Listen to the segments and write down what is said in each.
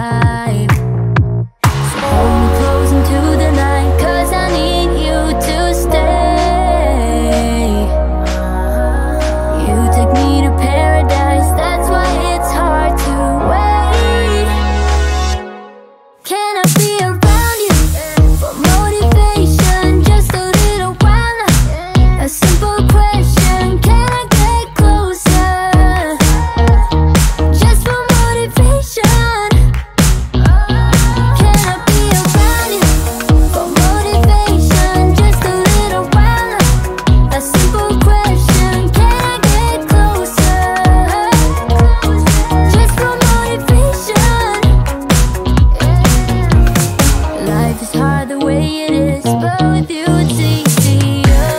alive. So hold me close into the night, 'cause I need you to stay. You take me to paradise, that's why it's hard to wait. Can I be around you for motivation, just a little while now? A simple question, can I get closer? Just for motivation. Can I be around you for motivation, just a little while now? A simple question, can I get closer? Just for motivation. Life is hard the way it is, but with you it's easier.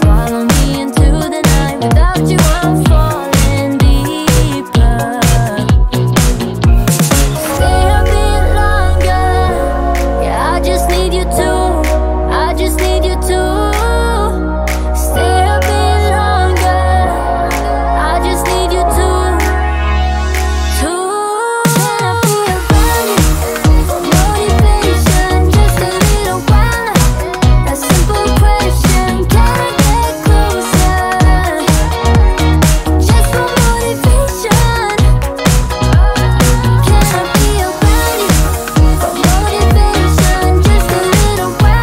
Follow me into the night, without you I'm falling deeper. Stay a bit longer, yeah, I just need you to, I just need you to. Stay a bit longer, I just need you to. Can I be around you for motivation, just a little while now? A simple question, can I get closer? Just for motivation. Can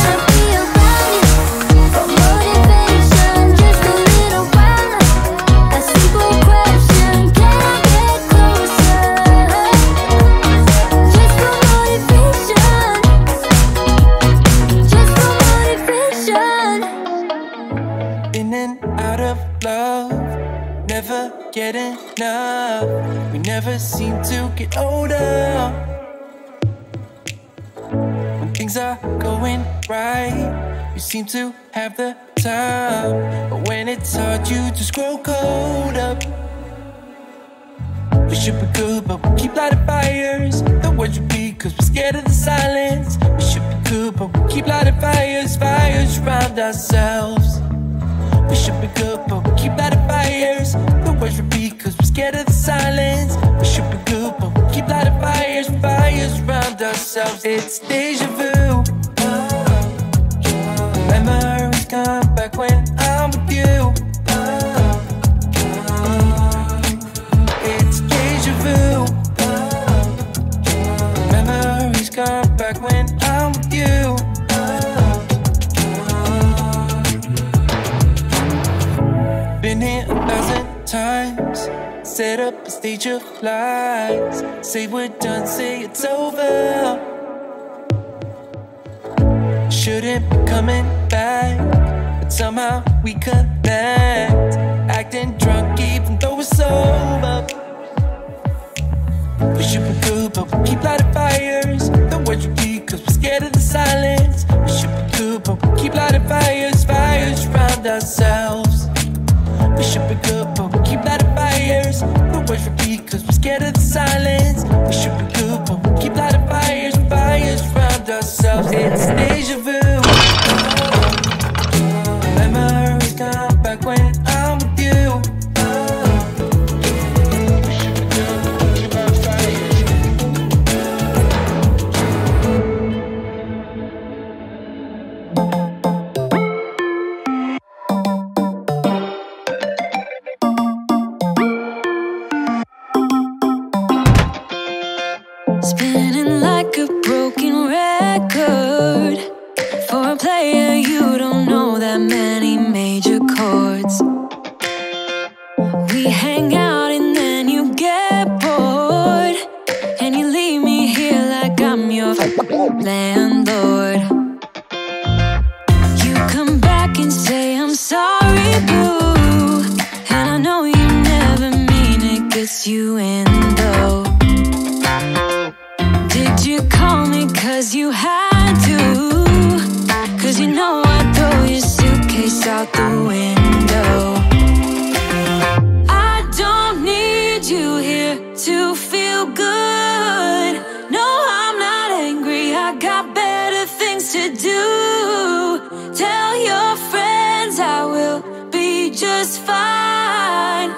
I be around you for motivation, just a little while now? A simple question, can I get closer? Just for motivation. In and out of love, never get enough. We never seem to get older. When things are going right, you seem to have the time, but when it's hard, you just grow cold up. We should be good, but we keep lighting fires. The words repeat, 'cause we're scared of the silence. We should be good, but we keep lighting fires, fires around ourselves. We should be good, but we keep lighting fires. The words repeat, 'cause we're scared of the silence. We should be good, but we keep lighting fires, fires around ourselves. It's deja vu. Memories come back when I'm with you. It's deja vu. Memories come back when I'm with you. Been here 1,000 times, set up a stage of lies. Say we're done, say it's over. Shouldn't be coming back, but somehow we connect. Acting drunk even though we're sober. We should be good, but we keep lighting fires. The words repeat, 'cause we're scared of the silence. We should be good, but we keep lighting fires, fires around ourselves. We should be good, but we keep lighting fires. The words repeat, 'cause we're scared of the silence. We should be good, but we keep lighting fires, fires around ourselves. It's deja vu. Memories come back when I'm with you. landlord. You come back and say I'm sorry, boo, and I know you never mean it, gets you in though. Did you call me cause you had to? Cause you know I'd throw your suitcase out the window. I don't need you here to feel good. No, I'm not angry, I got better things to do. Tell your friends I will be just fine.